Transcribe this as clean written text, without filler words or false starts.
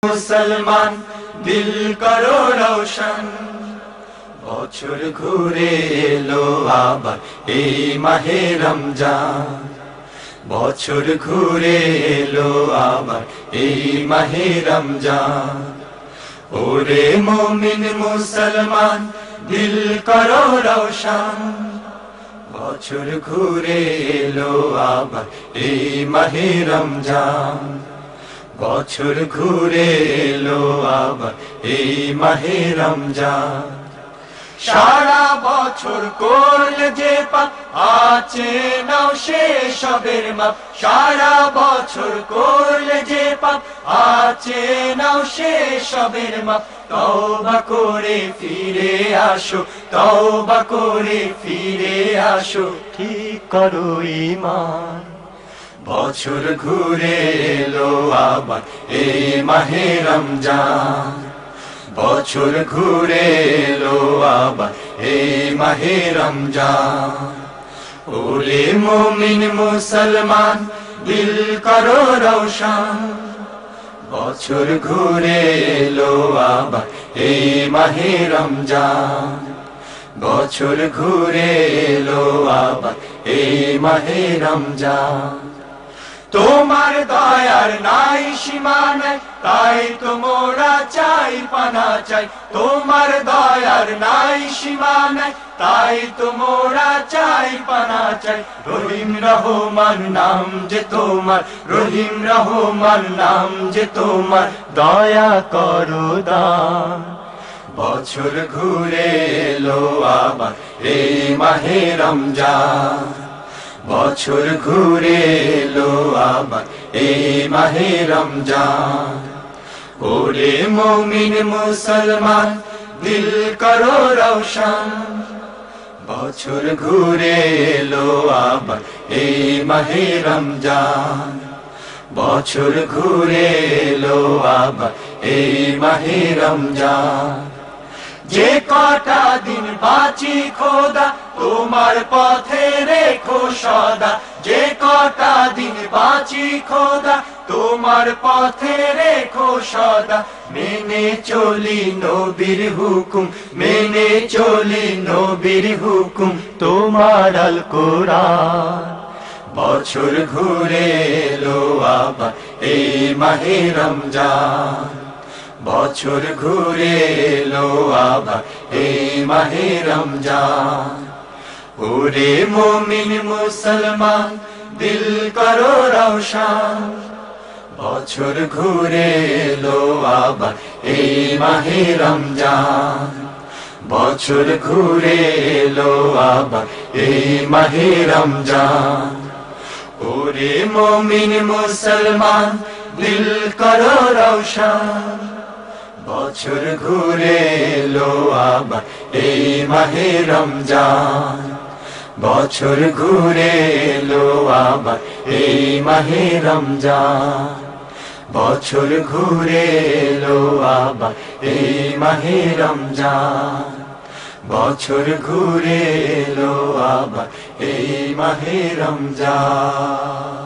মুসলমান দিল করো রোশন, বছর ঘুরে এলো আবার এই মাহে রমজান। বছর ঘুরে এলো আবার এই মাহে রমজান। ওরে মুমিন মুসলমান দিল করো রোশন, বছর ঘুরে এলো আবার এই মাহে রমজান। বছর ঘুরে এলো আবার এই মাহে রমজান। সারা বছর করলে যে পাপ আছে নাও সে সবের মাপ। সারা বছর করলে যে পাপ আছে নাও সে সবের মাপ। তওবা করে ফিরে আসো, তওবা করে ফিরে আসো, ঠিক করো ঈমান। বছর ঘুরে এলো আবার এই মাহে রমজান। বছর ঘুরে এলো আবার এই মাহে রমজান। ওরে মুমিন মুসলমান দিল করো রোশন, বছর ঘুরে এলো আবার এই মাহে রমজান। বছর ঘুরে এলো আবার এই মাহে রমজান। তোমার দয়ার নাই সীমা নাই, তাই তো মোরা চাই পানা চাই। তোমার দয়ার নাই সীমা নাই, তাই তো মোরা চাই পানা চাই। রহিম রহমান নাম যে তোমার, রহিম রহমান নাম যে তোমার, দয়া করো দান। বছর ঘুরে এলো আবার এই মাহে রমজান। বছর ঘুরে এলো আবার এই মাহে রমজান। ওরে মুমিন মুসলমান দিল করো রোশন, বছর ঘুরে এলো আবার এই মাহে রমজান। বছর ঘুরে এলো আবার এই মাহে রমজান। যে কটা দিন বাঁচি খোদা তোমার পথে রেখো সদা। যে কটা দিন বাঁচি খোদা তোমার পথে রেখো সদা। মেনে চলি নবীর হুকুম, মেনে চলি নবীর হুকুম, তোমার আল কোরআন। বছর ঘুরে এলো আবার এই মাহে রমজান। বছর ঘুরে এলো আবার এই মাহে রমজান। ওরে মুমিন মুসলমান দিল করো রোশন, বছর ঘুরে এলো আবার এই মাহে রমজান। বছর ঘুরে এলো আবার এই মাহে রমজান। ওরে মুমিন মুসলমান দিল করো রোশন, বছর ঘুরে এলো আবার এই মাহে রমজান। বছর ঘুরে এলো আবার এই মাহে রমজান। বছর ঘুরে এলো আবার এই মাহে রমজান। বছর ঘুরে এলো আবার এই মাহে রমজান।